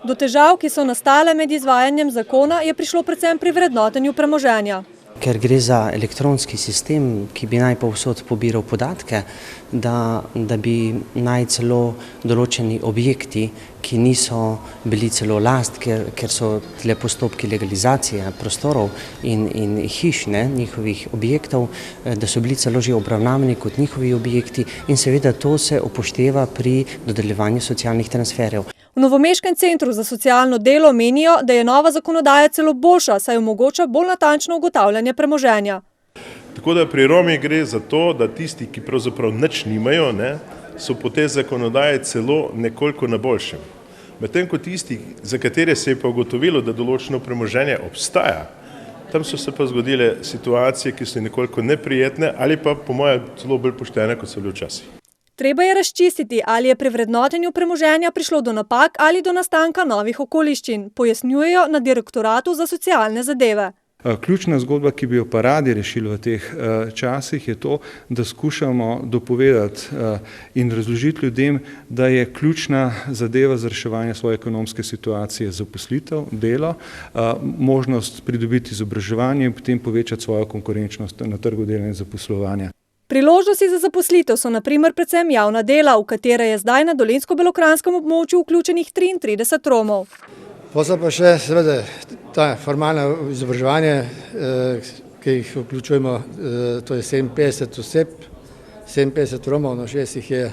Do težav, ki so nastale med izvajanjem zakona, je prišlo predvsem pri vrednotenju premoženja. Ker gre za elektronski sistem, ki bi naj povsod pobiral podatke, da bi naj celo določeni objekti, ki niso bili celo last, ker so tile postopki legalizacije prostorov in hiš, njihovih objektov, da so bili celo že obravnavani kot njihovi objekti in seveda to se upošteva pri dodeljevanju socialnih transferjev. V Novomeškem centru za socialno delo menijo, da je nova zakonodaja celo boljša, saj omogoča bolj natančno ugotavljanje premoženja. Tako da pri Romih gre za to, da tisti, ki pravzaprav nič nimajo, so po tej zakonodaji celo nekoliko na boljšem. Medtem ko tisti, za katere se je pa ugotovilo, da določeno premoženje obstaja, tam so se pa zgodile situacije, ki so nekoliko neprijetne ali pa po mojem celo bolj poštene, kot so bile včasih. Treba je razčistiti, ali je pri vrednotenju premoženja prišlo do napak ali do nastanka novih okoliščin, pojasnjujejo na Direktoratu za socialne zadeve. Ključna zgodba, ki bi jo pa radi rešili v teh časih, je to, da skušamo dopovedati in razložiti ljudem, da je ključna zadeva za reševanje svoje ekonomske situacije zaposlitev, delo, možnost pridobiti izobraževanje in potem povečati svojo konkurenčnost na trgu dela in zaposlovanja. Priložnosti za zaposlitev so na primer predvsem javna dela, v katere je zdaj na dolenjsko-belokranjskem območju vključenih 33 Romov. Potem pa še seveda ta formalno izobraževanje, ki jih vključujemo, to je 57 oseb, 57 Romov, 6 jih je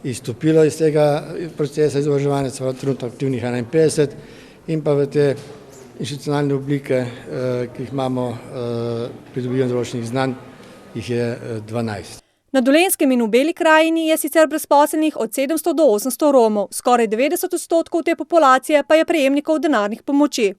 izstopilo iz tega procesa izobraževanja, trenutno aktivnih 51 in pa v te institucionalne oblike, ki jih imamo pridobivanje določenih znanj, jih je 12. Na Dolenjskem in v Beli krajini je sicer brezposelnih od 700 do 800 Romov, skoraj 90% te populacije pa je prejemnikov denarnih pomoči.